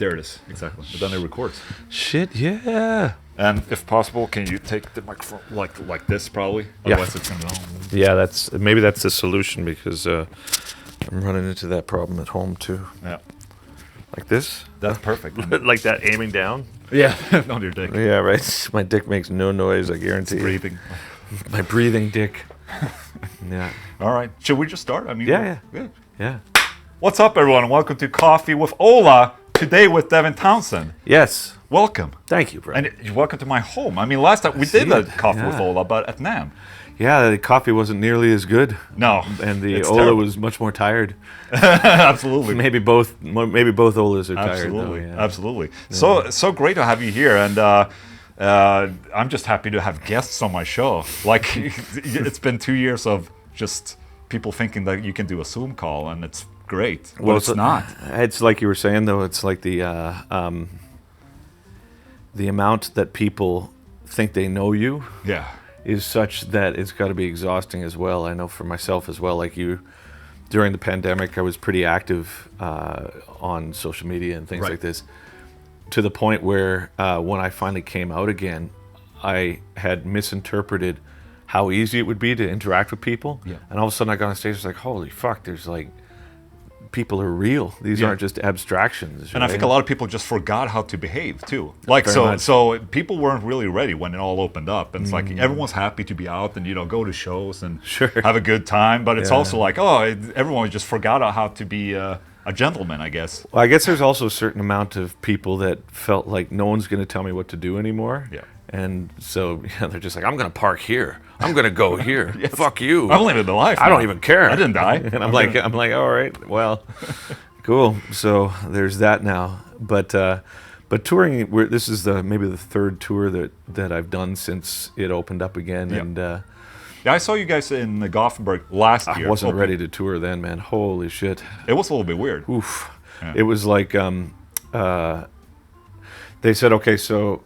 There it is, exactly. But then it records. Shit, yeah. And if possible, can you take the microphone like this, probably? Yeah. Otherwise, it's gonna. Yeah, maybe that's the solution because I'm running into that problem at home too. Yeah. Like this? That's perfect. Like that, aiming down? Yeah, on your dick. Yeah, right. My dick makes no noise, I guarantee. It's breathing. My breathing dick. Yeah. All right. Should we just start? I mean, Yeah. Good. Yeah. What's up, everyone? Welcome to Coffee with Ola. Today with Devin Townsend. Yes. Welcome. Thank you, bro. And welcome to my home. I mean, last time we did a Coffee with Ola, but at NAMM. Yeah, the coffee wasn't nearly as good. No. And the it's Ola terrible. was much more tired. Absolutely. Maybe both Olas are tired. Absolutely. Though, yeah. Absolutely. So great to have you here. And I'm just happy to have guests on my show. Like, it's been 2 years of just people thinking that you can do a Zoom call, and it's great. Well, it's not. It's like you were saying, though. It's like the amount that people think they know you is such that it's got to be exhausting as well. I know for myself as well. Like you, during the pandemic, I was pretty active on social media and things like this, to the point where when I finally came out again, I had misinterpreted how easy it would be to interact with people. Yeah. And all of a sudden I got on stage, I was like, holy fuck, there's like, people are real. These aren't just abstractions. And I think a lot of people just forgot how to behave too. Like so people weren't really ready when it all opened up. And it's like everyone's happy to be out and go to shows and have a good time. But it's also like everyone just forgot how to be a gentleman, I guess. Well, I guess there's also a certain amount of people that felt like no one's going to tell me what to do anymore. Yeah. And so they're just like, I'm going to park here. I'm going to go here. Fuck you. I'm living the life. I don't even care. I didn't die. And I'm like, all right, well, cool. So there's that now. But touring, this is maybe the third tour that I've done since it opened up again. Yeah. And I saw you guys in Gothenburg last year. I wasn't ready to tour then, man. Holy shit. It was a little bit weird. Oof. Yeah. It was like they said, okay, so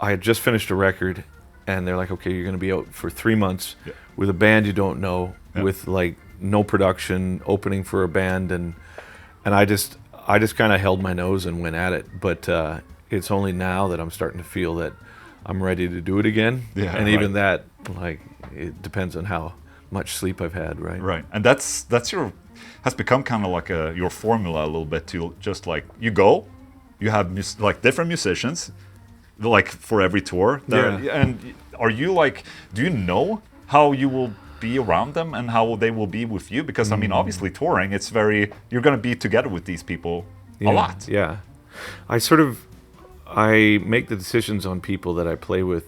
I had just finished a record, and they're like, okay, you're going to be out for 3 months with a band you don't know, with like no production, opening for a band, and I just kind of held my nose and went at it. But it's only now that I'm starting to feel that I'm ready to do it again. Yeah, and even that, like, it depends on how much sleep I've had, right? Right, and has become kind of like your formula a little bit to just like you have like different musicians. Like for every tour, and are you like? Do you know how you will be around them and how they will be with you? Because I mean, obviously, touring, you're going to be together with these people a lot. Yeah, I make the decisions on people that I play with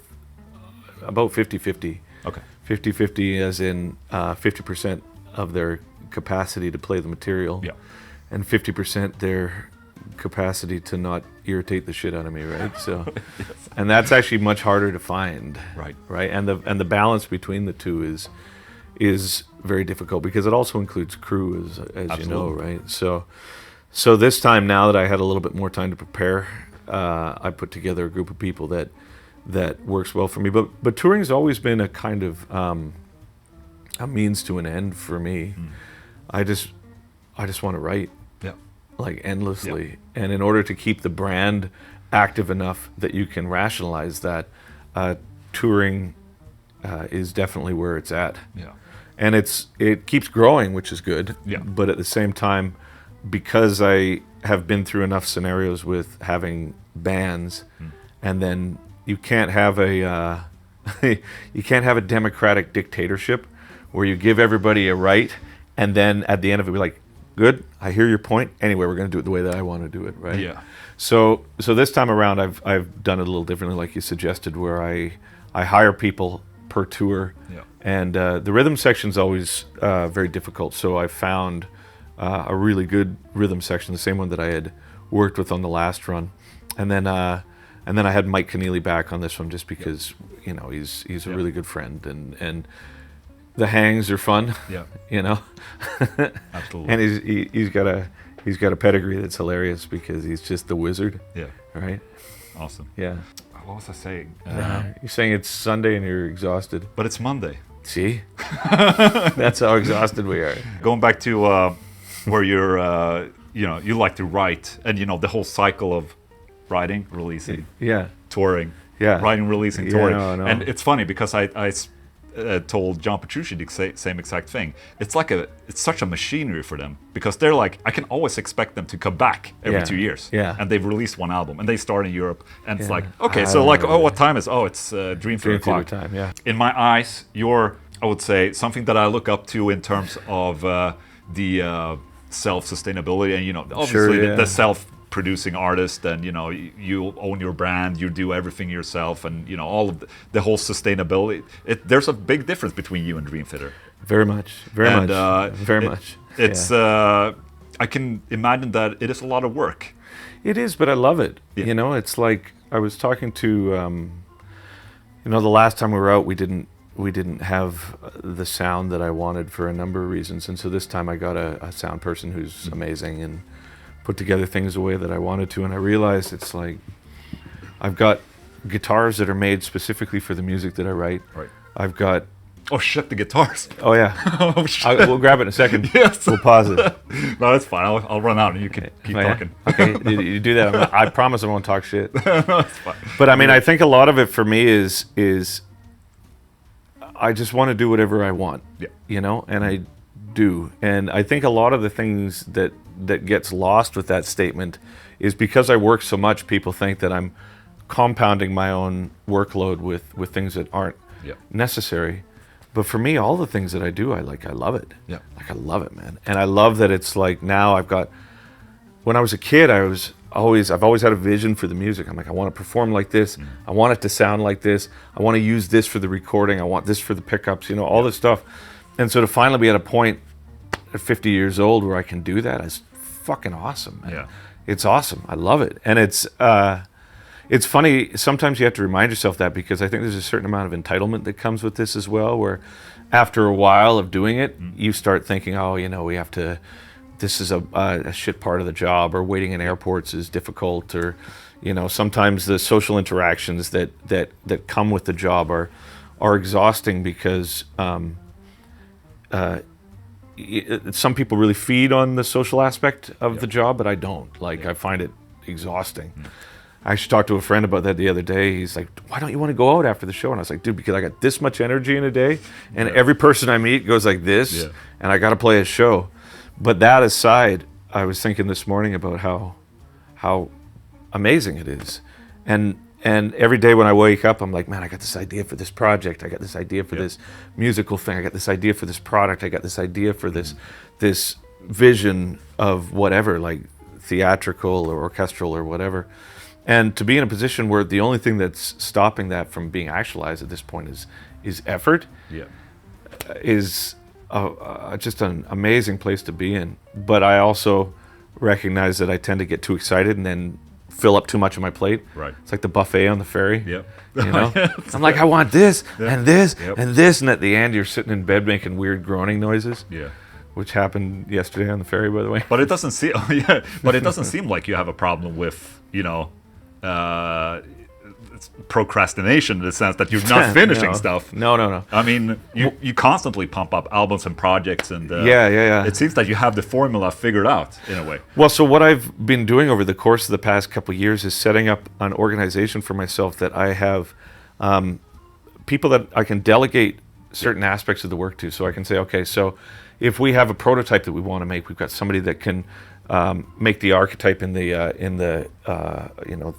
about 50-50. Okay, 50-50 as in 50% of their capacity to play the material, and 50% their capacity to not irritate the shit out of me, right? So, and that's actually much harder to find, right? And the balance between the two is very difficult because it also includes crew, as you know, right? So this time, now that I had a little bit more time to prepare, I put together a group of people that works well for me. But touring's always been a kind of a means to an end for me. I just want to write. Like endlessly, and in order to keep the brand active enough that you can rationalize that, touring is definitely where it's at. And it keeps growing, which is good. But at the same time, because I have been through enough scenarios with having bands, and then you can't have a democratic dictatorship where you give everybody a right, and then at the end of it, be like, good, I hear your point. Anyway, we're going to do it the way that I want to do it, right? Yeah. So this time around, I've done it a little differently, like you suggested, where I hire people per tour, and the rhythm section's always very difficult. So I found a really good rhythm section, the same one that I had worked with on the last run, and then I had Mike Keneally back on this one just because he's a really good friend, and the hangs are fun, Absolutely. And he's got a pedigree that's hilarious because he's just the wizard. Yeah. Right. Awesome. Yeah. What was I saying? You're saying it's Sunday and you're exhausted. But it's Monday. See? That's how exhausted we are. Going back to where you're you like to write, and the whole cycle of writing, releasing, touring, writing, releasing, touring. No. And it's funny because I told John Petrucci the same exact thing. It's such a machinery for them, because they're like, I can always expect them to come back every 2 years. And they've released one album, and they start in Europe, and it's like, okay, so like, what time is? Oh, it's Dream Theater time. Yeah. In my eyes, you're, I would say, something that I look up to in terms of the self-sustainability, and obviously the self-producing artist, and you own your brand, you do everything yourself, and all of the whole sustainability. There's a big difference between you and Dream Theater. Very much. It's I can imagine that it is a lot of work. It is, but I love it. It's like, I was talking to the last time we were out, we didn't have the sound that I wanted for a number of reasons, and so this time I got a sound person who's amazing and put together things the way that I wanted to, and I realized it's like, I've got guitars that are made specifically for the music that I write. Right. I've got... Oh shit, the guitars. Oh yeah. Oh shit. We'll grab it in a second. Yes. We'll pause it. No, that's fine. I'll run out and you can keep talking. Okay, you do that. I promise I won't talk shit. No, it's fine. But I mean, I think a lot of it for me is I just want to do whatever I want. Yeah. And I do. And I think a lot of the things that gets lost with that statement is because I work so much, people think that I'm compounding my own workload with things that aren't necessary. But for me, all the things that I do, I love it. Yeah. Like, I love it, man. And I love that it's like, now I've got, when I was a kid, I've always had a vision for the music. I'm like, I want to perform like this. I want it to sound like this. I want to use this for the recording. I want this for the pickups, all this stuff. And so to finally be at a point at 50 years old where I can do that is fucking awesome, man. Yeah. It's awesome. I love it. And it's funny, sometimes you have to remind yourself that, because I think there's a certain amount of entitlement that comes with this as well, where after a while of doing it, you start thinking, oh, we have to, this is a shit part of the job, or waiting in airports is difficult, or, sometimes the social interactions that come with the job are exhausting, because some people really feed on the social aspect of the job, but I don't. I find it exhausting. I actually talked to a friend about that the other day. He's like, why don't you want to go out after the show? And I was like, dude, because I got this much energy in a day, and every person I meet goes like this, and I got to play a show. But that aside, I was thinking this morning about how amazing it is. And every day when I wake up, I'm like, man, I got this idea for this project. I got this idea for this musical thing. I got this idea for this product. I got this idea for this vision of whatever, like theatrical or orchestral or whatever. And to be in a position where the only thing that's stopping that from being actualized at this point is effort, is just an amazing place to be in. But I also recognize that I tend to get too excited and then fill up too much of my plate. Right. It's like the buffet on the ferry. Yep. I'm like, I want this and this and this, and at the end you're sitting in bed making weird groaning noises. Yeah. Which happened yesterday on the ferry, by the way. But it doesn't seem. But it doesn't seem like you have a problem with procrastination, in the sense that you're not finishing stuff. No. I mean, you constantly pump up albums and projects, and yeah. It seems that you have the formula figured out in a way. Well, so what I've been doing over the course of the past couple of years is setting up an organization for myself that I have people that I can delegate certain aspects of the work to. So I can say, okay, so if we have a prototype that we want to make, we've got somebody that can make the archetype in the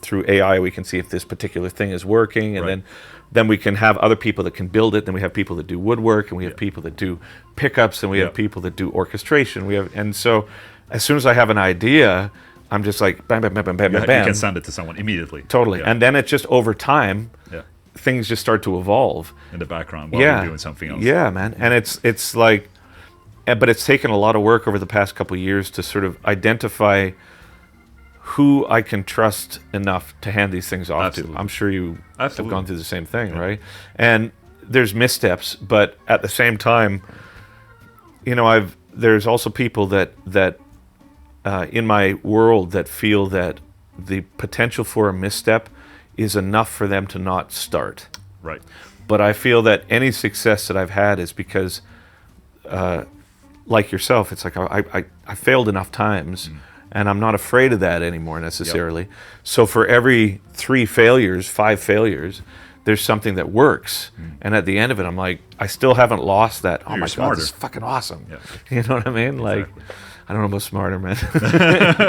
through AI. We can see if this particular thing is working, and then we can have other people that can build it. Then we have people that do woodwork, and we have people that do pickups, and we have people that do orchestration. And so as soon as I have an idea, I'm just like bam, bam, bam, bam, bam, bam. You can send it to someone immediately. Totally, and then it's just over time. Things just start to evolve in the background while you're doing something else. Yeah, man, and it's like. But it's taken a lot of work over the past couple of years to sort of identify who I can trust enough to hand these things off to. I'm sure you have gone through the same thing, right? And there's missteps, but at the same time, there's also people that in my world that feel that the potential for a misstep is enough for them to not start. Right. But I feel that any success that I've had is because like yourself, it's like I failed enough times, and I'm not afraid of that anymore necessarily. So for every 3 failures, 5 failures, there's something that works. And at the end of it, I'm like, I still haven't lost that. Oh my God, this is fucking awesome. Yeah. You know what I mean? Like, I don't know about smarter, man.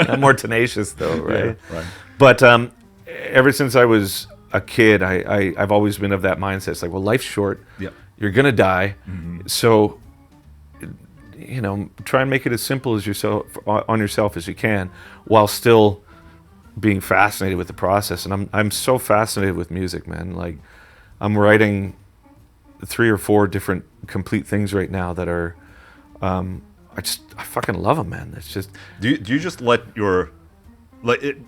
I'm more tenacious though, right? Yeah, right. But ever since I was a kid, I've always been of that mindset. It's like, well, life's short. Yeah. You're gonna die. So, try and make it as simple as on yourself as you can, while still being fascinated with the process. And I'm so fascinated with music, man. Like, I'm writing 3 or 4 different complete things right now that are, I fucking love them, man. It's just. Do you just let your,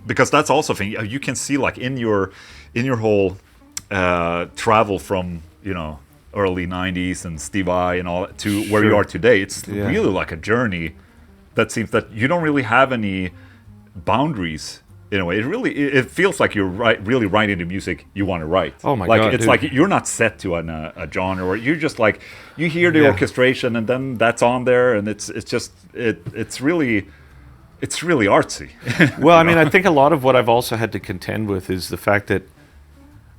because that's also a thing you can see, like in your whole travel from early 90s and Steve I and all that to where you are today. It's really like a journey that seems that you don't really have any boundaries in a way. It feels like you're really writing the music you want to write. Oh my God! It's like you're not set to a genre, or you're just like, you hear the orchestration and then that's on there, and it's really artsy. Well, I mean, I think a lot of what I've also had to contend with is the fact that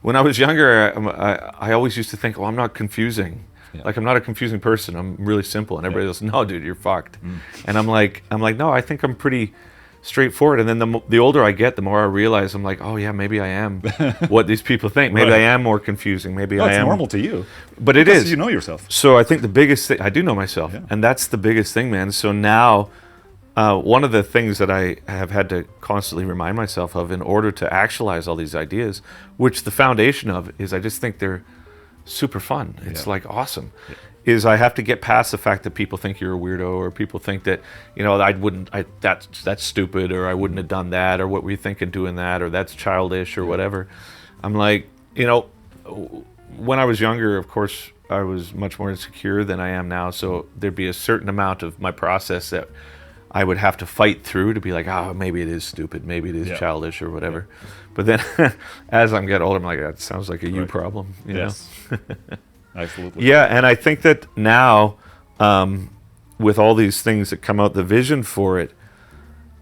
when I was younger, I always used to think, I'm not confusing. Yeah. Like, I'm not a confusing person. I'm really simple. And everybody goes, no, dude, you're fucked. And I'm like, no, I think I'm pretty straightforward. And then the older I get, the more I realize, I'm like, oh yeah, maybe I am what these people think. Maybe I am more confusing. Maybe I am. It's normal to you. But it is. You know yourself. So I think the biggest thing, I do know myself. Yeah. And that's the biggest thing, man. So now, one of the things that I have had to constantly remind myself of in order to actualize all these ideas, which the foundation of is I just think they're super fun. It's like awesome. Yeah. Is I have to get past the fact that people think you're a weirdo, or people think that, that's stupid, or I wouldn't have done that, or what were you thinking doing that, or that's childish, or whatever. I'm like, when I was younger, of course, I was much more insecure than I am now. So there'd be a certain amount of my process that I would have to fight through to be like, maybe it is stupid, maybe it is childish or whatever. Yeah. But then as I'm getting older, I'm like, that sounds like a you problem. You know? Absolutely. Yeah, and I think that now, with all these things that come out, the vision for it,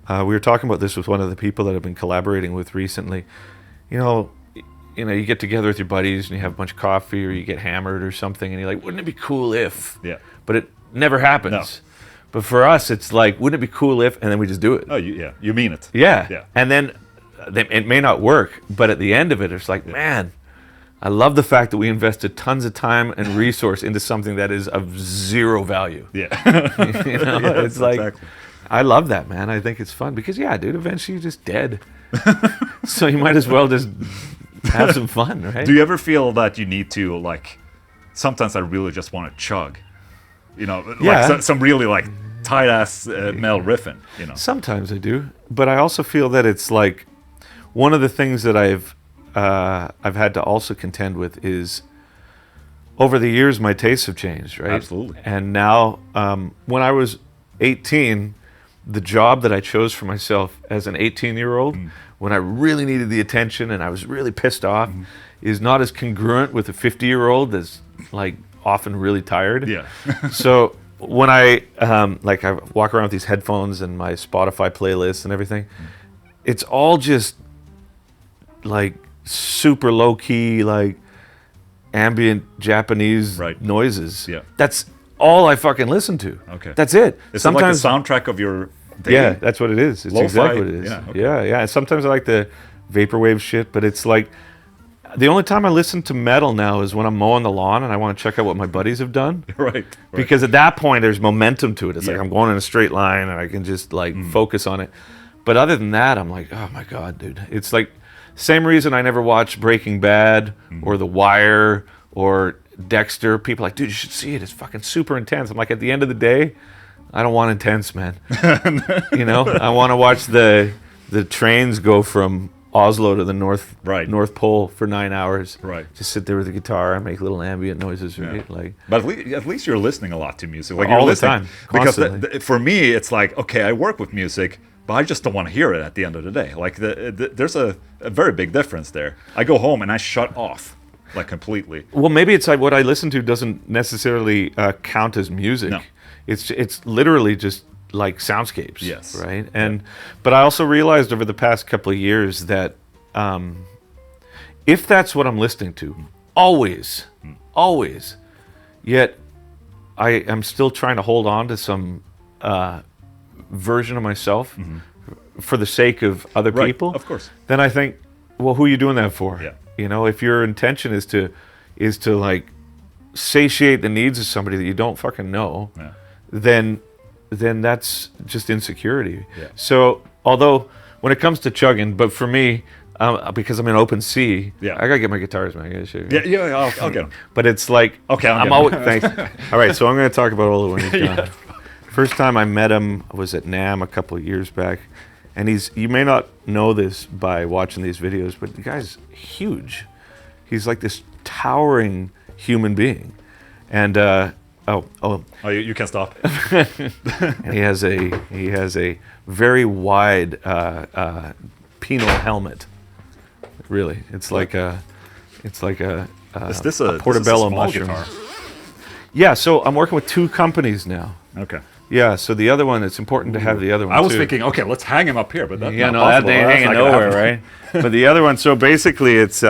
we were talking about this with one of the people that I've been collaborating with recently. You get together with your buddies and you have a bunch of coffee, or you get hammered or something, and you're like, wouldn't it be cool if? Yeah. But it never happens. No. But for us, it's like, wouldn't it be cool if, and then we just do it. Oh, you mean it. Yeah. And then it may not work, but at the end of it, it's like, man, I love the fact that we invested tons of time and resource into something that is of zero value. Yeah. It's like, exactly. I love that, man. I think it's fun because, dude, eventually you're just dead. So you might as well just have some fun, right? Do you ever feel that you need to, like, sometimes I really just want to chug? Like some really, like, tight-ass Mel riffing, Sometimes I do, but I also feel that it's like one of the things that I've had to also contend with is over the years my tastes have changed, right? Absolutely. And now, when I was 18, the job that I chose for myself as an 18-year-old, when I really needed the attention and I was really pissed off, is not as congruent with a 50-year-old that's like often really tired. Yeah. So when I walk around with these headphones and my Spotify playlists and everything, it's all just like super low key, like ambient Japanese noises. Yeah. That's all I fucking listen to. Okay. That's it. It's sometimes like the soundtrack of your day. Yeah, that's what it is. It's Lo-fi, exactly what it is. Yeah, okay. Yeah. And sometimes I like the vaporwave shit, but it's like the only time I listen to metal now is when I'm mowing the lawn and I want to check out what my buddies have done. Right. Because at that point there's momentum to it. It's like I'm going in a straight line and I can just like focus on it. But other than that, I'm like, oh my God, dude. It's like same reason I never watched Breaking Bad or The Wire or Dexter. People are like, dude, you should see it. It's fucking super intense. I'm like, at the end of the day, I don't want intense, man. I want to watch the trains go from Oslo to the North Pole for 9 hours. Right. Just sit there with the guitar and make little ambient noises, right? Yeah. But at least you're listening a lot to music. Like all the time. Because for me, it's like, okay, I work with music, but I just don't want to hear it at the end of the day. Like there's a very big difference there. I go home and I shut off, like, completely. Well, maybe it's like what I listen to doesn't necessarily count as music. No. It's literally just like soundscapes. Yes. Right. And but I also realized over the past couple of years that if that's what I'm listening to, always, yet I am still trying to hold on to some version of myself for the sake of other people. Of course. Then I think, well, who are you doing that for? Yeah. You know, if your intention is to like satiate the needs of somebody that you don't fucking know, then that's just insecurity. Yeah. So although when it comes to chugging, but for me, because I'm in open C, I gotta get my guitars, man. I gotta show you. Yeah, I'll get them. But it's like, okay, I'm always thanks. All right, so I'm gonna talk about all the ones he's done. First time I met him was at NAMM a couple of years back, and you may not know this by watching these videos, but the guy's huge. He's like this towering human being, and you can stop. and he has a very wide penal helmet. Really, it's like a Is this a portobello small mushroom. guitar? Yeah, so I'm working with 2 companies now. Okay. Yeah, so the other one, it's important to have the other one I was too. thinking, okay, let's hang him up here, but that's Yeah, not no, possible. that ain't That's hanging not gonna nowhere, happen. right? But the other one, so basically it's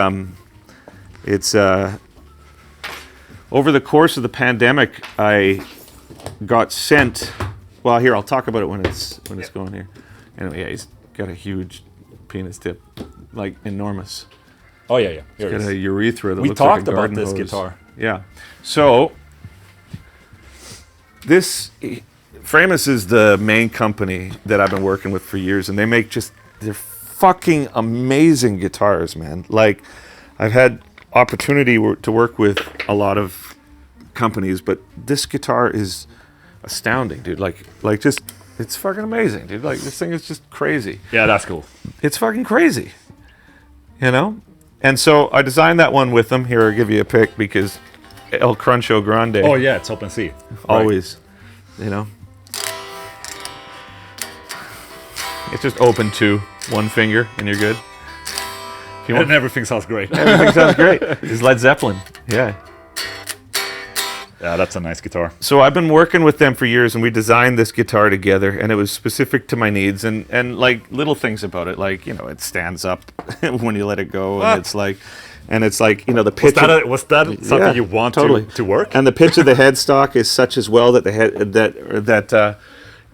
over the course of the pandemic, I got sent. Well, here I'll talk about it when it's going here. Anyway, yeah, he's got a huge penis tip, like enormous. Oh yeah. Here He's it got is. a urethra that We looks like talked a about garden this hose. guitar. Yeah. So this Framus is the main company that I've been working with for years, and they're fucking amazing guitars, man. Like, I've had opportunity to work with a lot of companies, but this guitar is astounding, dude. Like just, it's fucking amazing, dude. Like, this thing is just crazy. Yeah, that's cool. It's fucking crazy, you know? And so I designed that one with them. Here, I'll give you a pick because El Cruncho Grande. Oh yeah, it's open C. Always, you know? It's just open to one finger and you're good. If you want, And everything sounds great. everything sounds great. It's Led Zeppelin. Yeah. Yeah, that's a nice guitar. So I've been working with them for years, and we designed this guitar together, and it was specific to my needs, and like little things about it, like, you know, it stands up when you let it go, and it's like, you know, the pitch. Was that something you want to work? And the pitch of the headstock is such as well that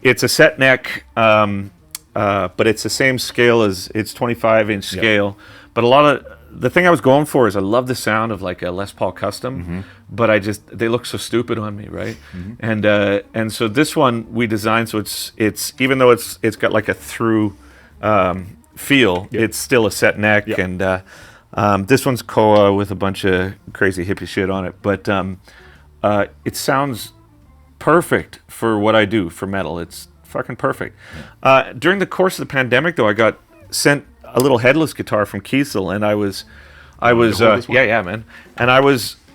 it's a set neck, but it's the same scale as it's 25-inch scale. But a lot of the thing I was going for is I love the sound of like a Les Paul Custom, but they look so stupid on me, right? And so this one we designed so it's even though it's got like a through feel, it's still a set neck, and this one's Koa with a bunch of crazy hippie shit on it, but it sounds perfect for what I do for metal. It's fucking perfect. During the course of the pandemic, though, I got sent a little headless guitar from Kiesel, and I was man. And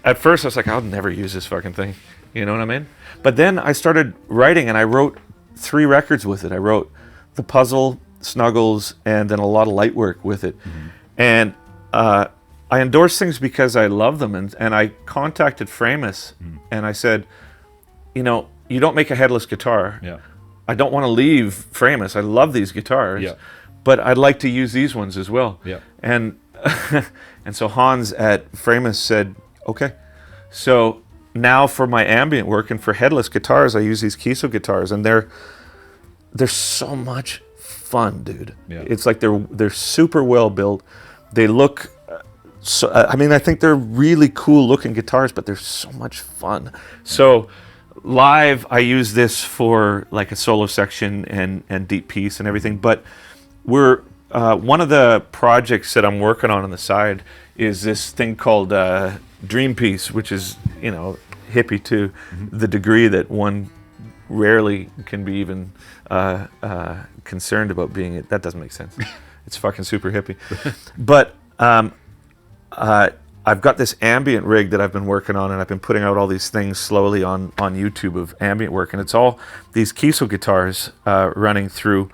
at first I was like, I'll never use this fucking thing. You know what I mean? But then I started writing, and I wrote 3 records with it. I wrote The Puzzle, Snuggles, and then a lot of light work with it. And I endorse things because I love them, and I contacted Framus, and I said, you know, you don't make a headless guitar. Yeah. I don't want to leave Framus. I love these guitars. Yeah. But I'd like to use these ones as well. Yeah. And and so Hans at Framus said, okay. So now for my ambient work and for headless guitars, I use these Kiesel guitars, and they're so much fun, dude. Yeah. It's like they're super well built. They look so. I mean, I think they're really cool looking guitars, but they're so much fun. So live, I use this for like a solo section and deep piece and everything, but we're one of the projects that I'm working on the side is this thing called Dream Piece, which is, you know, hippie to the degree that one rarely can be even concerned about being it. That doesn't make sense. It's fucking super hippie. But I've got this ambient rig that I've been working on, and I've been putting out all these things slowly on YouTube of ambient work, and it's all these Kiesel guitars running through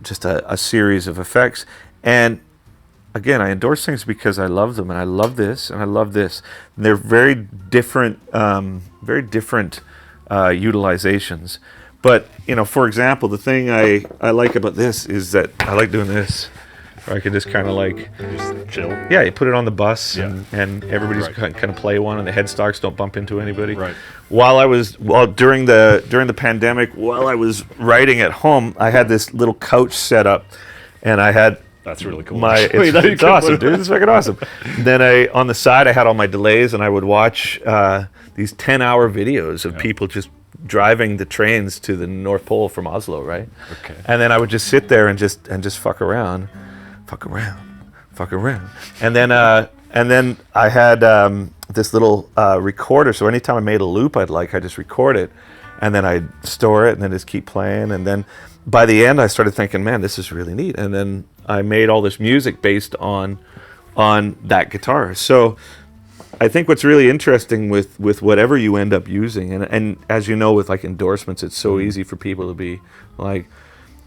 just a series of effects. And again, I endorse things because I love them, and I love this, and I love this. And they're very different utilizations. But, you know, for example, the thing I like about this is that I like doing this. Where I can just kind of like... Just chill. Yeah, you put it on the bus Yeah. and everybody's Right. kind of play one and the headstocks don't bump into anybody. Right. During the pandemic, while I was writing at home, I had this little couch set up and I had... That's really cool. It's awesome, dude. It's fucking awesome. Then on the side, I had all my delays, and I would watch these 10-hour videos of people just driving the trains to the North Pole from Oslo, right? Okay. And then I would just sit there and just fuck around, and then I had this little recorder. So anytime I made a loop I just record it, and then I'd store it, and then just keep playing, and then. By the end, I started thinking, man, this is really neat. And then I made all this music based on that guitar. So I think what's really interesting with whatever you end up using, and as you know, with like endorsements, it's so easy for people to be like,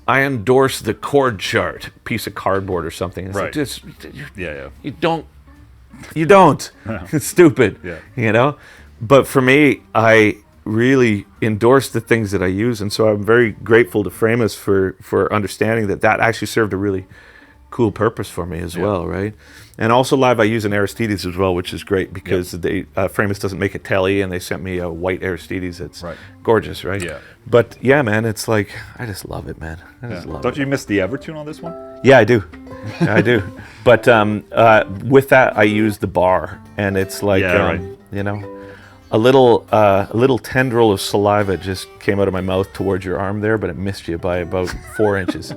I endorse the chord chart, piece of cardboard or something. It's Right. like, just, Yeah. you don't. It's stupid, Yeah. you know? But for me, I really endorse the things that I use, and so I'm very grateful to Framus for understanding that actually served a really cool purpose for me as well, right? And also live I use an Aristides as well, which is great because Framus doesn't make a telly, and they sent me a white Aristides that's gorgeous, right? Yeah. But yeah, man, it's like I just love it, man. I just love it. Don't you miss the Evertune on this one? Yeah, I do. I do. But with that, I use the bar, and it's like, you know, a little tendril of saliva just came out of my mouth towards your arm there, but it missed you by about 4 inches.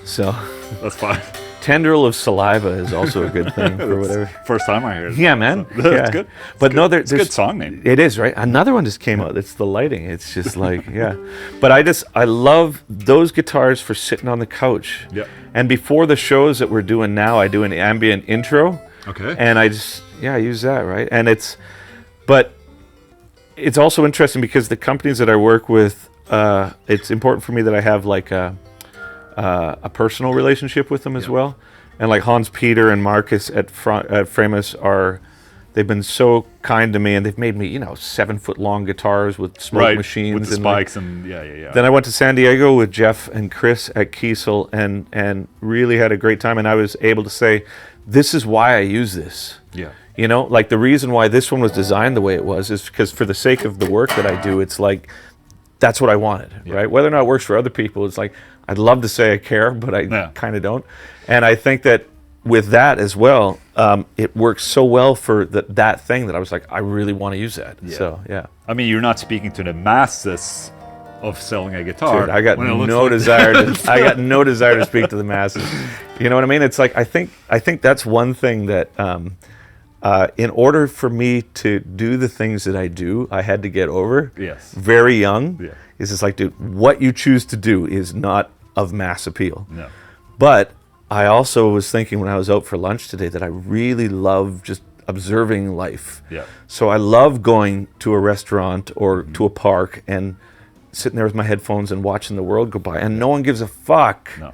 So That's fine. tendril of saliva is also a good thing for whatever. First time I heard it. Yeah, man. So, that's Yeah. good. But no, It's a good song name. It is, right? Another one just came out. It's the lighting. It's just like, yeah. But I love those guitars for sitting on the couch. Yeah. And before the shows that we're doing now, I do an ambient intro. Okay. And I use that, right? And but it's also interesting because the companies that I work with, it's important for me that I have like a personal relationship with them as well. And like Hans Peter and Marcus at Framus they've been so kind to me, and they've made me, 7-foot long guitars with smoke machines with the and spikes and yeah. Then I went to San Diego with Jeff and Chris at Kiesel and really had a great time, and I was able to say, this is why I use this. Yeah. Like the reason why this one was designed the way it was is because for the sake of the work that I do, it's like, that's what I wanted, right? Whether or not it works for other people, it's like, I'd love to say I care, but I kind of don't. And I think that with that as well, it works so well for that thing that I was like, I really want to use that. Yeah. So, yeah. I mean, you're not speaking to the masses of selling a guitar. Dude, I got no desire to speak to the masses. You know what I mean? It's like, I think that's one thing that, in order for me to do the things that I do, I had to get over very young. Yeah. It's just like, dude, what you choose to do is not of mass appeal. No. But I also was thinking when I was out for lunch today that I really love just observing life. Yeah. So I love going to a restaurant or to a park and sitting there with my headphones and watching the world go by, and no one gives a fuck. No.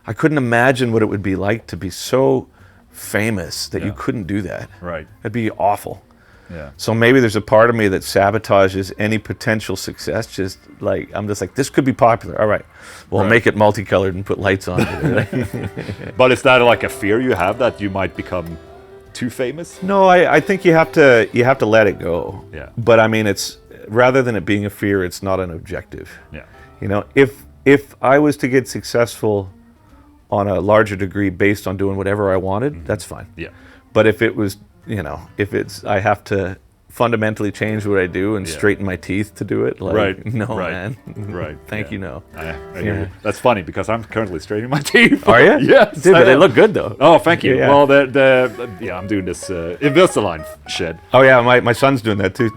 I couldn't imagine what it would be like to be so famous that you couldn't do that. Right. It'd be awful. Yeah. So maybe there's a part of me that sabotages any potential success. Just like, I'm just like, this could be popular. All right, well, make it multicolored and put lights on it. But is that like a fear you have that you might become too famous? No, I think you have to let it go. Yeah. But I mean, it's rather than it being a fear, it's not an objective. Yeah. If I was to get successful on a larger degree based on doing whatever I wanted, that's fine. Yeah. But if it was, I have to fundamentally change what I do and straighten my teeth to do it, like, man. Right. Thank you, no. I hear you. That's funny because I'm currently straightening my teeth. Are you? Yes. Dude, but they look good though. Oh, thank you. Yeah. Well, I'm doing this Invisalign shit. Oh yeah, my son's doing that too.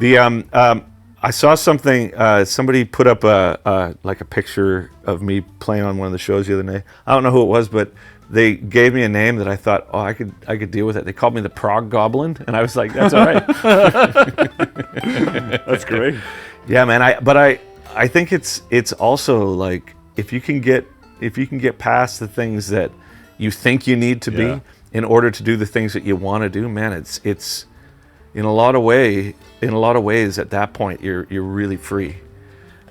I saw something. Somebody put up a picture of me playing on one of the shows the other day. I don't know who it was, but they gave me a name that I thought, I could deal with it. They called me the Prague Goblin, and I was like, that's all right. That's great. Yeah, man. I think it's also like if you can get past the things that you think you need to be in order to do the things that you want to do, man. It's in a lot of ways at that point you're really free.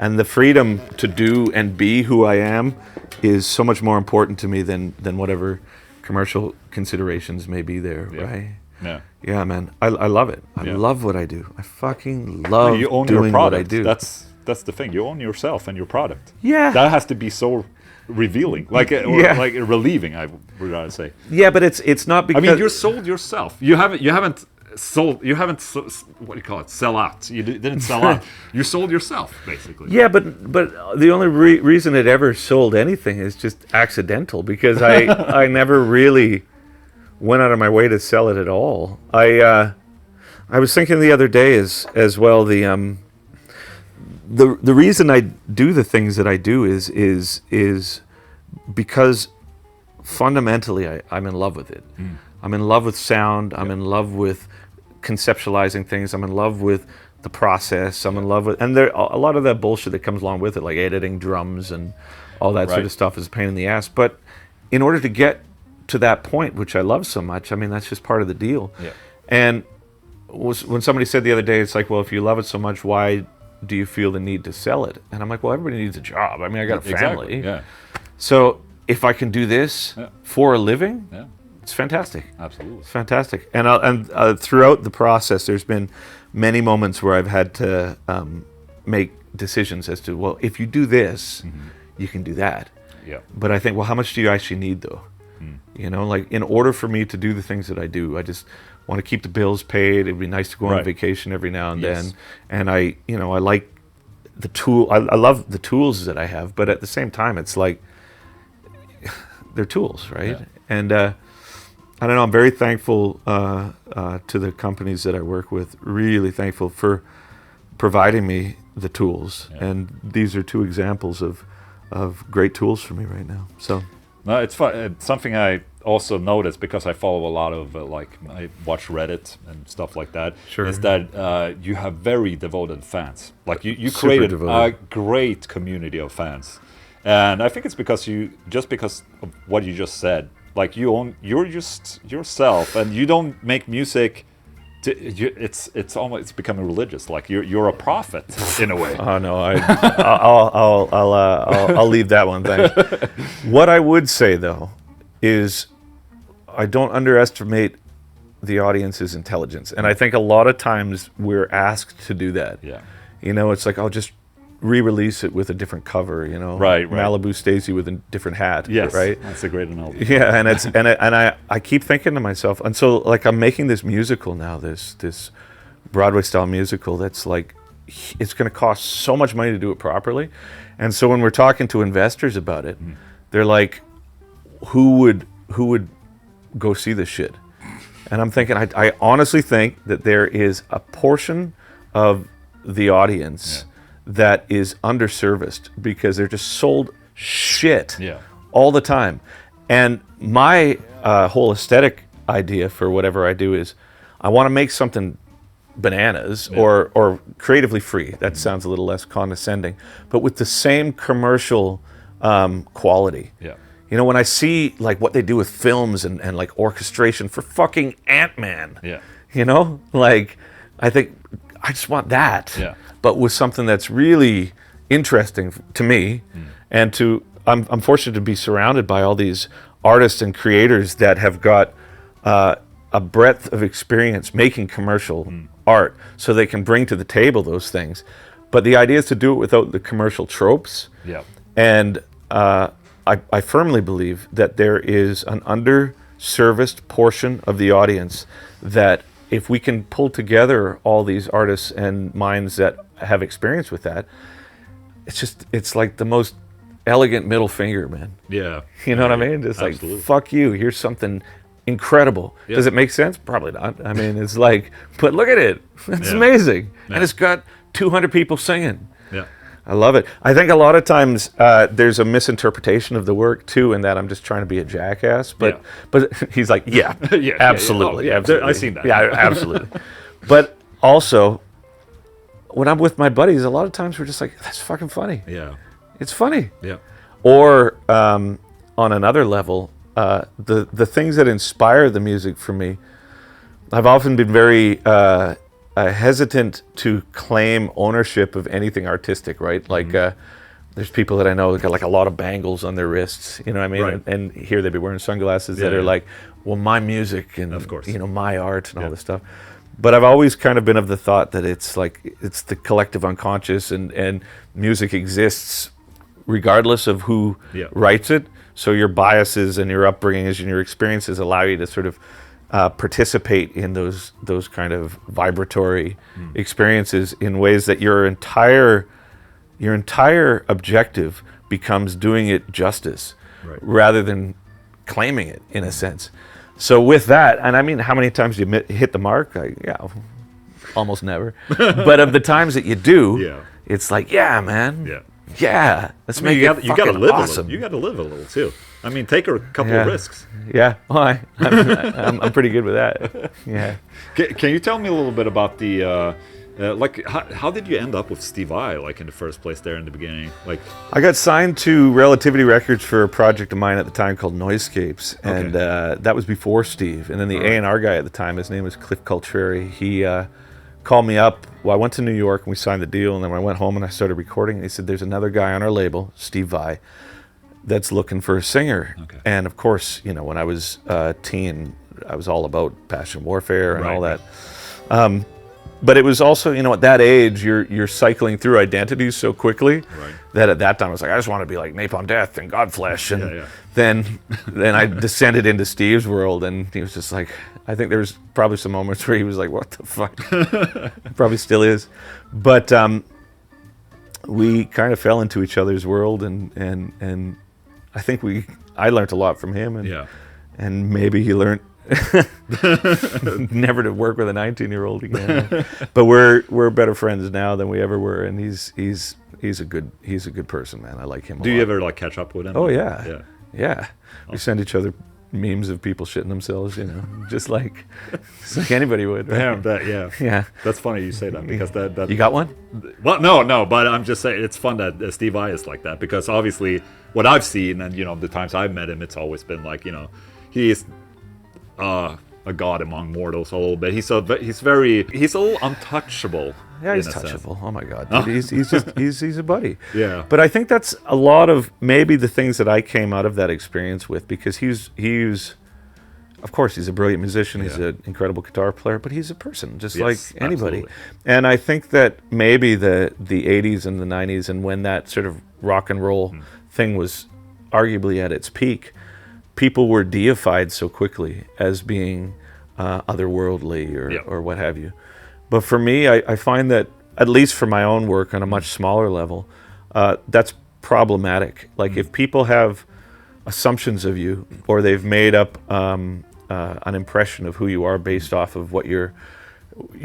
And the freedom to do and be who I am is so much more important to me than whatever commercial considerations may be there, right? Yeah. Yeah, man. I love it. I love what I do. I fucking love you own doing your product. what I do. That's the thing. You own yourself and your product. Yeah. That has to be so revealing, like relieving. I would rather say. Yeah, but it's not because. I mean, you sold yourself. You haven't sold. You haven't. What do you call it? Sell out. You didn't sell out. You sold yourself, basically. Yeah, but the only reason it ever sold anything is just accidental, because I never really went out of my way to sell it at all. I was thinking the other day as well, the reason I do the things that I do is because fundamentally I'm in love with it. I'm in love with sound. I'm in love with conceptualizing things. I'm in love with the process. I'm in love with, and there a lot of that bullshit that comes along with it, like editing drums and all that sort of stuff, is a pain in the ass. But in order to get to that point, which I love so much, I mean, that's just part of the deal. Yeah. And when somebody said the other day, it's like, well, if you love it so much, why do you feel the need to sell it? And I'm like, well, everybody needs a job. I mean, I got a family. Exactly. Yeah. So if I can do this for a living, it's fantastic. Absolutely. It's fantastic. And throughout the process, there's been many moments where I've had to make decisions as to, well, if you do this, you can do that. Yeah. But I think, well, how much do you actually need, though? You know, like, in order for me to do the things that I do, I just want to keep the bills paid. It'd be nice to go on vacation every now and then. And I like the tool. I love the tools that I have, but at the same time, it's like, they're tools, right? Yeah. And I don't know, I'm very thankful to the companies that I work with, really thankful for providing me the tools. Yeah. And these are two examples of great tools for me right now. So. No, it's fun. It's something I also noticed, because I follow a lot of I watch Reddit and stuff like that. Sure. Is that you have very devoted fans. Like you created a great community of fans, and I think it's because of what you just said. Like, you're just yourself, and you don't make music. It's almost becoming religious. Like, you're a prophet in a way. Oh no, I'll leave that one. Thanks. What I would say, though, is I don't underestimate the audience's intelligence, and I think a lot of times we're asked to do that. Yeah. You know, it's like, I'll just re-release it with a different cover. You know, right. Malibu Stacy with a different hat. Yes, right. That's a great analogy. Yeah, and I keep thinking to myself, and so, like, I'm making this musical now, this Broadway style musical that's like, it's going to cost so much money to do it properly, and so when we're talking to investors about it, they're like, who would go see this shit? And I'm thinking, I honestly think that there is a portion of the audience that is underserviced, because they're just sold shit all the time. And my whole aesthetic idea for whatever I do is, I want to make something bananas or creatively free. That sounds a little less condescending, but with the same commercial quality. Yeah. You know, when I see like what they do with films and like orchestration for fucking Ant-Man, you know, like, I think I just want that. Yeah. But with something that's really interesting to me, and I'm fortunate to be surrounded by all these artists and creators that have got a breadth of experience making commercial art, so they can bring to the table those things. But the idea is to do it without the commercial tropes. Yeah. And I firmly believe that there is an underserviced portion of the audience that, if we can pull together all these artists and minds that have experience with that, it's like the most elegant middle finger, man. Yeah. You know what I mean? Just absolutely. Like, fuck you, here's something incredible. Yeah. Does it make sense? Probably not. I mean, it's like, but look at it. It's amazing. Yeah. And it's got 200 people singing. Yeah. I love it. I think a lot of times there's a misinterpretation of the work too, in that I'm just trying to be a jackass. But he's like, absolutely. Absolutely. I've seen that. Yeah, absolutely. But also, when I'm with my buddies, a lot of times we're just like, that's fucking funny. Yeah. It's funny. Yeah. Or on another level, the things that inspire the music for me, I've often been very hesitant to claim ownership of anything artistic, right? Like there's people that I know that got like a lot of bangles on their wrists, you know what I mean? Right. And here they'd be wearing sunglasses that are like, well, my music and of course, my art and all this stuff. But I've always kind of been of the thought that it's like it's the collective unconscious, and music exists regardless of who writes it. So your biases and your upbringings and your experiences allow you to sort of participate in those kind of vibratory experiences in ways that your entire objective becomes doing it justice, rather than claiming it in a sense. So with that, and I mean, how many times do you hit the mark? Almost never. But of the times that you do, it's like, yeah, man. Let's make it you gotta live awesome. You got to live a little too. I mean, take a couple of risks. Yeah, well, I'm pretty good with that. Yeah. Can you tell me a little bit about the like how did you end up with Steve Vai, like in the first place there in the beginning? Like, I got signed to Relativity Records for a project of mine at the time called Noisescapes, and that was before Steve. And then the A&R guy at the time, his name was Cliff Cultreri. He called me up. Well, I went to New York and we signed the deal, and then when I went home and I started recording, and he said, "There's another guy on our label, Steve Vai, that's looking for a singer." And of course, when I was a teen, I was all about passion warfare and all that. But it was also, at that age, you're cycling through identities so quickly that at that time I was like, I just want to be like Napalm Death and Godflesh. And then I descended into Steve's world, and he was just like, I think there's probably some moments where he was like, what the fuck? Probably still is. But we kind of fell into each other's world, and I think I learned a lot from him, and maybe he learned never to work with a 19-year-old again. But we're better friends now than we ever were, and he's a good person, man. I like him a lot. Do you ever like catch up with him? Oh yeah. We send each other memes of people shitting themselves, just like anybody would, right? Yeah. That's funny you say that, because that you got one? Well, no, but I'm just saying it's fun that Steve Vai is like that, because obviously what I've seen and the times I've met him, it's always been like he's a god among mortals a little bit. He's a little untouchable. Yeah, he's touchable. Oh my God, dude. He's a buddy. Yeah. But I think that's a lot of maybe the things that I came out of that experience with, because he's of course he's a brilliant musician. He's an incredible guitar player, but he's a person just like anybody. Absolutely. And I think that maybe the 80s and the 90s, and when that sort of rock and roll thing was arguably at its peak, people were deified so quickly as being otherworldly or what have you. But for me, I find that, at least for my own work on a much smaller level, that's problematic. Like if people have assumptions of you, or they've made up an impression of who you are based off of what your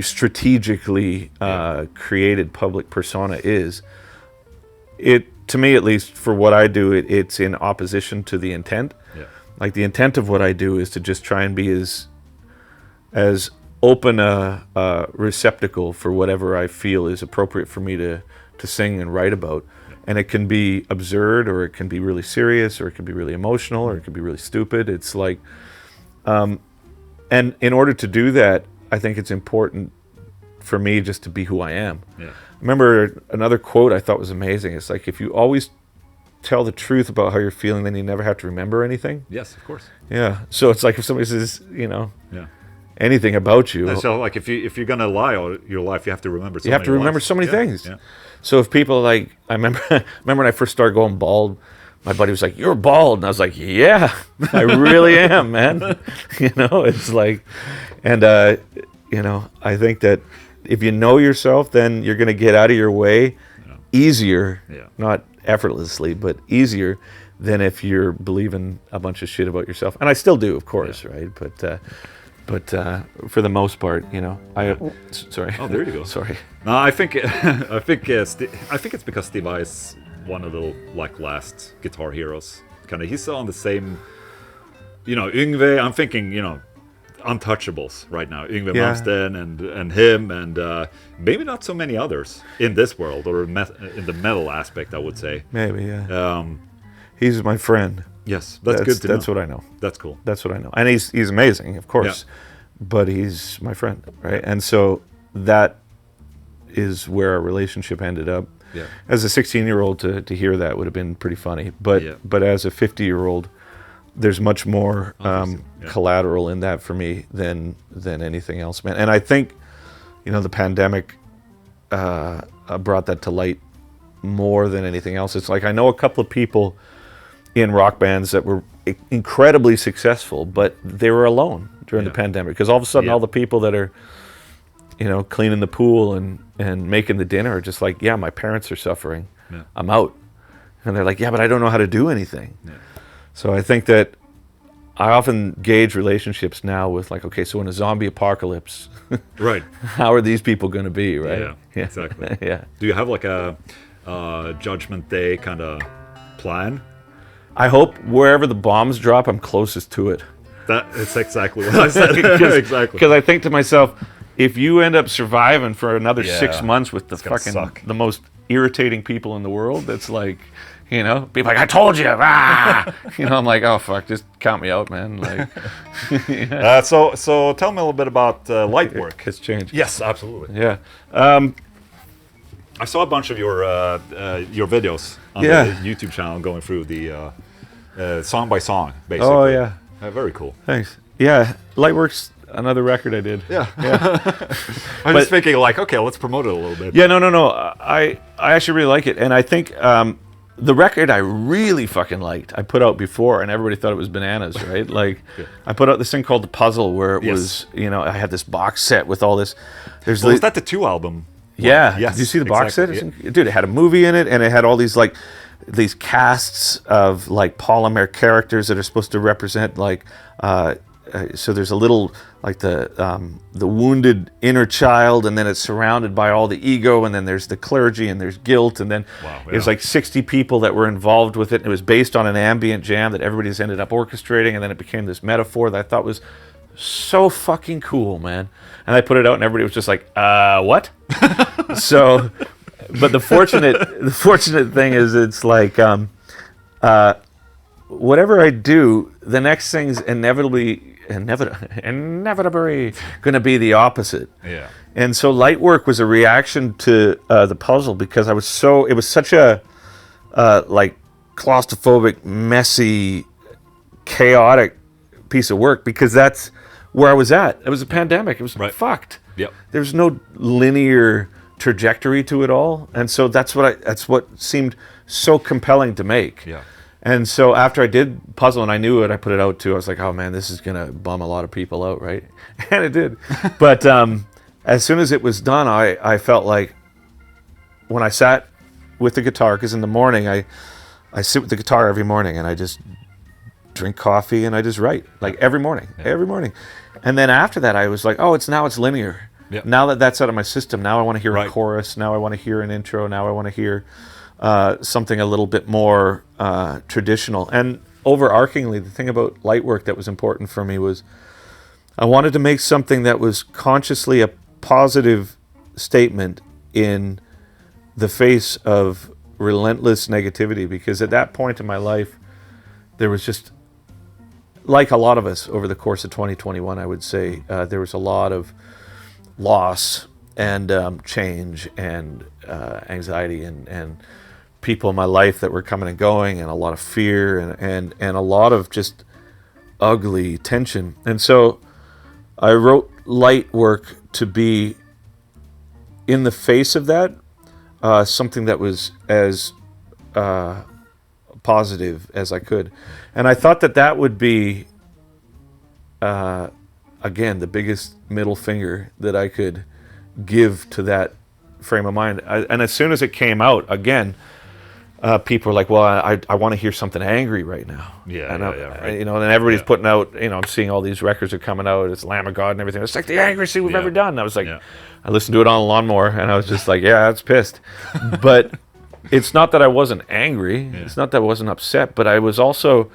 strategically created public persona is, to me, at least for what I do, it's in opposition to the intent. Like the intent of what I do is to just try and be as open a receptacle for whatever I feel is appropriate for me to sing and write about. And it can be absurd, or it can be really serious, or it can be really emotional, or it can be really stupid. It's like, and in order to do that, I think it's important for me just to be who I am. I remember another quote I thought was amazing. It's like, if you always tell the truth about how you're feeling, then you never have to remember anything. Yes, of course. Yeah. So it's like if somebody says, anything about you. And so like if you're gonna lie all your life, you have to remember. You have to remember so many things. Yeah. So if people I remember when I first started going bald, my buddy was like, "You're bald," and I was like, "Yeah, I really am, man." It's like, and I think that if you know yourself, then you're gonna get out of your way easier, not effortlessly, but easier than if you're believing a bunch of shit about yourself. And I still do, of course, right? But for the most part, sorry. Oh, there you go. Sorry. No, I think it's because Steve Vai is one of the last guitar heroes. Kind of, he's on the same. Yngwie. I'm thinking, untouchables right now. Yngwie Malmsteen and him, and maybe not so many others in this world, or in the metal aspect, I would say. Maybe, yeah. He's my friend. Yes, that's good to know. That's what I know. That's cool. That's what I know. And he's amazing, of course, but he's my friend, right? And so that is where our relationship ended up. Yeah. As a 16-year-old, to hear that would have been pretty funny. But as a 50-year-old, there's much more collateral in that for me than anything else, man. And I think, the pandemic brought that to light more than anything else. It's like I know a couple of people in rock bands that were incredibly successful, but they were alone during the pandemic, because all of a sudden all the people that are cleaning the pool and making the dinner are just like, my parents are suffering, I'm out. And they're like, but I don't know how to do anything. So I think that I often gauge relationships now with like, okay, so in a zombie apocalypse, right, how are these people going to be, right? Yeah, exactly. Yeah. Do you have like a Judgment Day kind of plan? I hope wherever the bombs drop, I'm closest to it. That's exactly what I said. Exactly. Because I think to myself, if you end up surviving for another 6 months with the the most irritating people in the world, that's like, people like, I told you, I'm like, oh fuck, just count me out, man. Like, so tell me a little bit about Lightwork. It's changed. Yes, absolutely. Yeah. I saw a bunch of your videos on the YouTube channel going through the song by song, basically. Oh yeah. Very cool. Thanks. Yeah, Lightwork's another record I did. Yeah. I was thinking like, okay, let's promote it a little bit. Yeah, no. I actually really like it, and I think the record I really fucking liked, I put out before, and everybody thought it was bananas, right? Like, I put out this thing called The Puzzle, where it was, I had this box set with all this. Was that the 2 album? Yeah. Yes, did you see the box set? Yeah. Dude, it had a movie in it, and it had all these like these casts of like polymer characters that are supposed to represent like. So there's a little like the wounded inner child, and then it's surrounded by all the ego, and then there's the clergy, and there's guilt, and then there's like 60 people that were involved with it. And it was based on an ambient jam that everybody's ended up orchestrating, and then it became this metaphor that I thought was so fucking cool, man. And I put it out, and everybody was just like, what? So, but the fortunate thing is, it's like whatever I do, the next thing's inevitably going to be the opposite. Yeah. And so Lightwork was a reaction to the puzzle, because it was such a like claustrophobic, messy, chaotic piece of work, because that's where I was at. It was a pandemic. It was fucked. Yep. There's no linear trajectory to it all, and so that's what seemed so compelling to make. Yeah. And so after I did Puzzle, and I knew it, I put it out too. I was like, oh man, this is gonna bum a lot of people out, right? And it did. But as soon as it was done, I felt like when I sat with the guitar, because in the morning I sit with the guitar every morning, and I just drink coffee and I just write, like every morning. And then after that, I was like, oh, it's linear. Yep. Now that that's out of my system, now I want to hear a chorus. Now I want to hear an intro. Now I want to hear something a little bit more traditional. And overarchingly, the thing about Lightwork that was important for me was I wanted to make something that was consciously a positive statement in the face of relentless negativity, because at that point in my life, there was just, like a lot of us over the course of 2021, I would say, there was a lot of loss and change and anxiety and people in my life that were coming and going, and a lot of fear and a lot of just ugly tension. And so I wrote Lightwork to be in the face of that, something that was as positive as I could. And I thought that would be, again, the biggest middle finger that I could give to that frame of mind. And as soon as it came out, again, people were like, well, I want to hear something angry right now. Right. And everybody's putting out, I'm seeing all these records are coming out, it's Lamb of God and everything. It's like the angriest thing we've ever done. And I was like, I listened to it on a lawnmower, and I was just like, yeah, that's pissed. But it's not that I wasn't angry. It's not that I wasn't upset, but I was also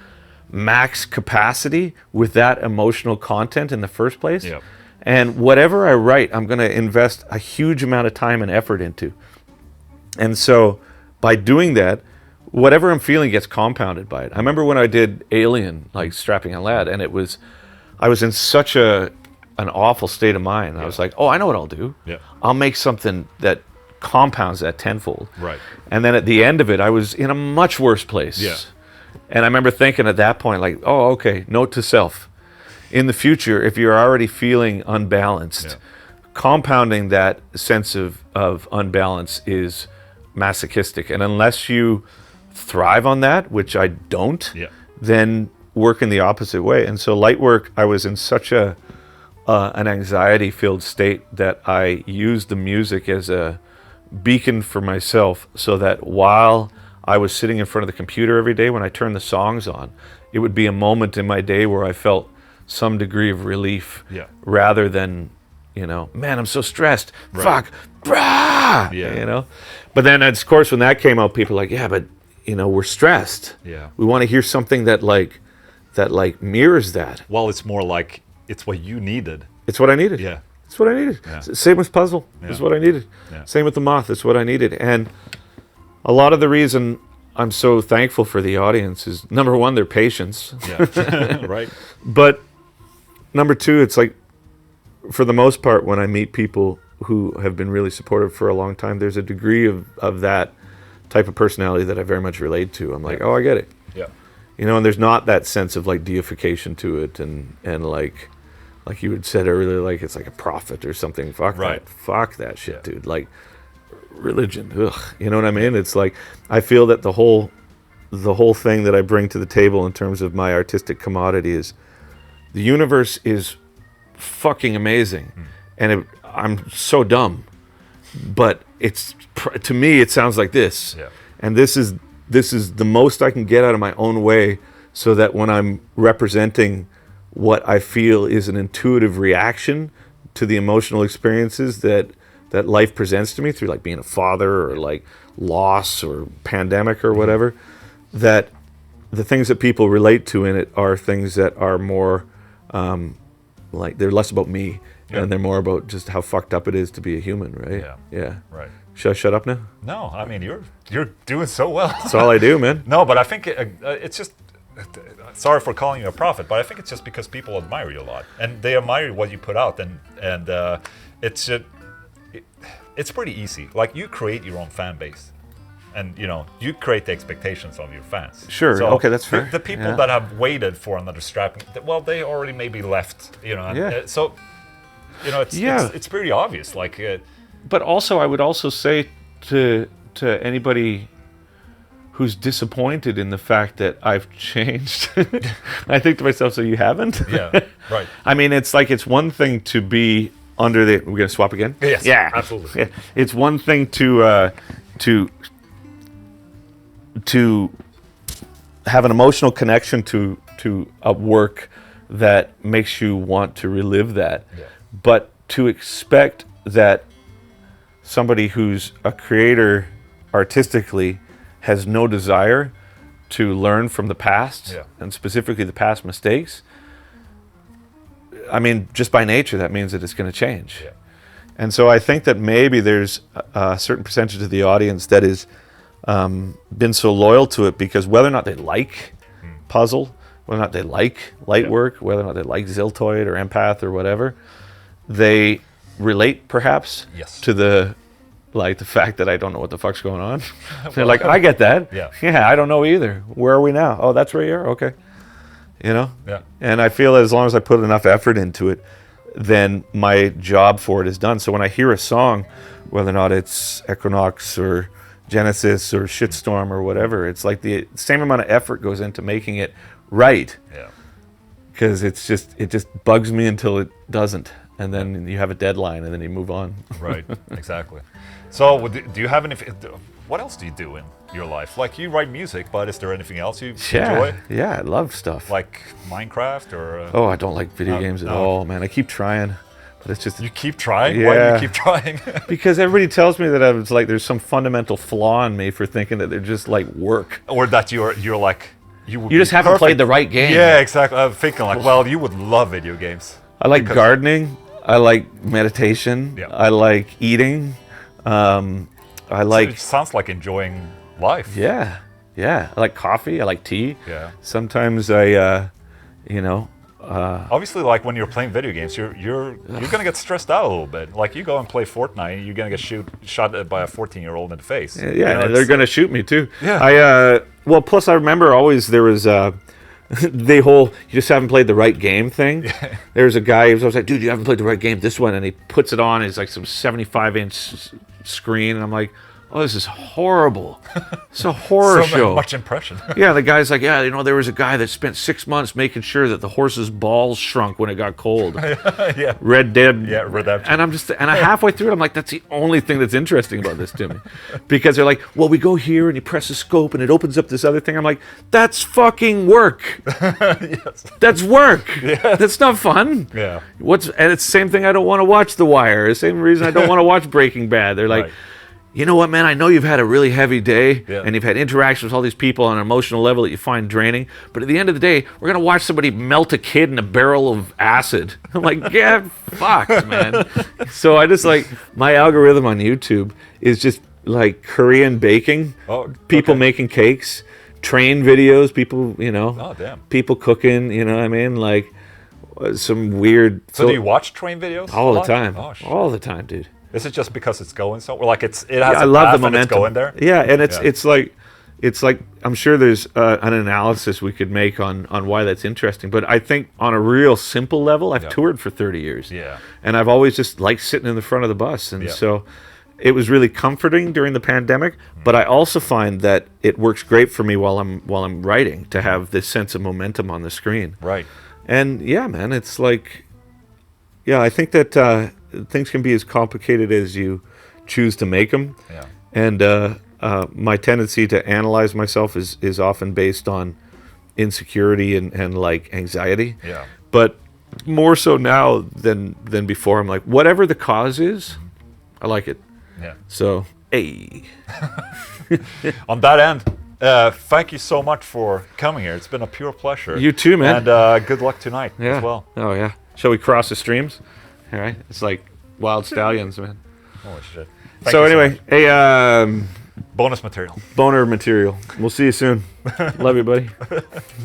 max capacity with that emotional content in the first place. Yep. And whatever I write, I'm going to invest a huge amount of time and effort into. And so by doing that, whatever I'm feeling gets compounded by it. I remember when I did Alien, like Strapping a Lad, and I was in such a an awful state of mind. I was like, oh, I know what I'll do. Yeah. I'll make something that compounds that tenfold. Right. And then at the end of it, I was in a much worse place. Yeah. And I remember thinking at that point, like, oh, okay, note to self. In the future, if you're already feeling unbalanced, compounding that sense of unbalance is masochistic. And unless you thrive on that, which I don't, then work in the opposite way. And so Lightwork, I was in such an anxiety-filled state that I used the music as a beacon for myself, so that while I was sitting in front of the computer every day, when I turned the songs on, it would be a moment in my day where I felt some degree of relief, rather than, man, I'm so stressed. Fuck, brah, But then, of course, when that came out, people were like, yeah, but we're stressed. Yeah. We want to hear something that mirrors that. Well, it's more like it's what you needed. It's what I needed. Yeah. It's what I needed. Yeah. Same with Puzzle. It's what I needed. Yeah. Same with The Moth. It's what I needed. And a lot of the reason I'm so thankful for the audience is, number one, their patience. Yeah. Right. But number two, it's like, for the most part, when I meet people who have been really supportive for a long time, there's a degree of that type of personality that I very much relate to. I'm like, oh, I get it. Yeah. And there's not that sense of like deification to it, and like you had said earlier, like it's like a prophet or something. Fuck that shit, dude. Like religion, ugh. You know what I mean? It's like, I feel that the whole thing that I bring to the table in terms of my artistic commodity is, the universe is fucking amazing, and I'm so dumb, but to me it sounds like this, and this is the most I can get out of my own way, so that when I'm representing what I feel is an intuitive reaction to the emotional experiences that life presents to me through, like, being a father, or like loss or pandemic or whatever, that the things that people relate to in it are things that are more like, they're less about me, and they're more about just how fucked up it is to be a human, right? Yeah. Right. Should I shut up now? No, I mean, you're doing so well. That's all I do, man. No, but I think it's just, sorry for calling you a prophet, but I think it's just because people admire you a lot, and they admire what you put out, and it's pretty easy. Like, you create your own fan base, and you create the expectations of your fans. Sure. So okay, that's fair. The people that have waited for another strap, well, they already maybe left. So it's pretty obvious. Like, but also, I would also say to anybody who's disappointed in the fact that I've changed, I think to myself, so you haven't? Yeah, right. I mean, it's like, it's one thing to be under the... We're going to swap again? Yes, yeah, absolutely. Yeah. It's one thing to have an emotional connection to a work that makes you want to relive that. Yeah. But to expect that somebody who's a creator artistically has no desire to learn from the past, and specifically the past mistakes, I mean, just by nature, that means that it's going to change. Yeah. And so I think that maybe there's a certain percentage of the audience that has been so loyal to it because whether or not they like Puzzle, whether or not they like Lightwork, whether or not they like Ziltoid or Empath or whatever, they relate perhaps to the fact that I don't know what the fuck's going on. They're like, I get that. Yeah, I don't know either. Where are we now? Oh, that's where you are? Okay. Yeah. And I feel as long as I put enough effort into it, then my job for it is done. So when I hear a song, whether or not it's Equinox or Genesis or Shitstorm or whatever, it's like the same amount of effort goes into making it right. Yeah. Because it just bugs me until it doesn't. And then you have a deadline, and then you move on. Right, exactly. So, do you have any? What else do you do in your life? Like, you write music, but is there anything else you enjoy? Yeah, I love stuff. Like Minecraft or? Oh, I don't like video games at all, man. I keep trying, but it's just. You keep trying? Yeah. Why do you keep trying? Because everybody tells me that it's like there's some fundamental flaw in me for thinking that they're just like work, or that you're like you just haven't played the right game. Yeah, exactly. I'm thinking like, well, you would love video games. I like gardening. I like meditation. Yeah. I like eating. I like. So it sounds like enjoying life. Yeah. I like coffee. I like tea. Yeah. Sometimes I Obviously, like when you're playing video games, you're gonna get stressed out a little bit. Like you go and play Fortnite, you're gonna get shot by a 14-year-old in the face. Yeah, You know, they're gonna shoot me too. Yeah. Well, plus I remember always there was the whole you just haven't played the right game thing. Yeah. There's a guy who was always like, dude, you haven't played the right game. This one, and he puts it on. It's like some 75-inch screen, and I'm like, oh, this is horrible. It's a horror show. So much impression. Yeah, the guy's like, yeah, there was a guy that spent 6 months making sure that the horse's balls shrunk when it got cold. Yeah. Red Dead. Yeah, Red Dead. And I halfway through it, I'm like, that's the only thing that's interesting about this to me. Because they're like, well, we go here and you press a scope and it opens up this other thing. I'm like, that's fucking work. Yes. That's work. Yeah. That's not fun. Yeah. And it's the same thing I don't want to watch The Wire. The same reason I don't want to watch Breaking Bad. They're like, Right. you know what, man? I know you've had a really heavy day Yeah. and you've had interactions with all these people on an emotional level that you find draining. But at the end of the day, we're going to watch somebody melt a kid in a barrel of acid. I'm like, yeah, fucked, man. So I just like, my algorithm on YouTube is just like Korean baking, people making cakes, train videos, people, Oh, damn. people cooking, you know what I mean? Like some weird. So do you watch train videos? All the time. Oh, shit. All the time, dude. Is it just because it's going so? Like it has I a love path the momentum. and it's going there? Yeah, and it's like I'm sure there's an analysis we could make on why that's interesting. But I think on a real simple level, I've toured for 30 years. Yeah. And I've always just liked sitting in the front of the bus. And so it was really comforting during the pandemic. But I also find that it works great for me while I'm writing to have this sense of momentum on the screen. Right. And yeah, man, it's like, I think that things can be as complicated as you choose to make them. Yeah. And my tendency to analyze myself is often based on insecurity and like anxiety. Yeah. But more so now than before, I'm like, whatever the cause is, I like it. Yeah. So, hey. On that end, thank you so much for coming here. It's been a pure pleasure. You too, man. And good luck tonight Yeah. as well. Oh, yeah. Shall we cross the streams? All right. It's like wild stallions, man. Holy shit. So anyway, hey, bonus material. boner material. We'll see you soon. Love you, buddy.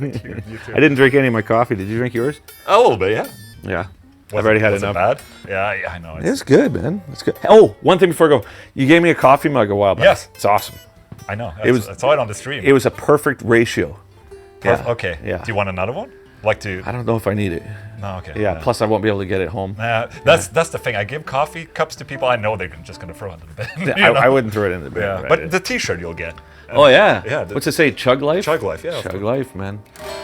You too. I didn't drink any of my coffee. Did you drink yours? A little bit, yeah. Yeah. I've already had was enough. It bad? Yeah, I know. It's good, man. It's good. Oh, one thing before I go. You gave me a coffee mug a while back. Yes. It's awesome. I know. It was- I saw it on the stream. It was a perfect ratio. Yeah. Okay. Yeah. Do you want another one? Like to? I don't know if I need it. No. Okay. Yeah. Plus, I won't be able to get it home. That's the thing. I give coffee cups to people I know they're just gonna throw into the bin. you know? I wouldn't throw it in the bin. Yeah. Right? But the T-shirt you'll get. Oh yeah. Yeah. What's it say? Chug life. Chug life. Yeah. Chug life, man.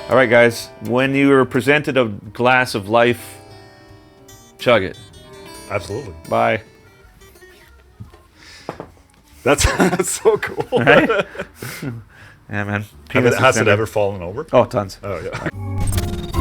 All right, guys. When you are presented a glass of life, chug it. Absolutely. Bye. That's so cool. Right? Yeah, man. Has it ever fallen over? Oh, tons. Oh yeah.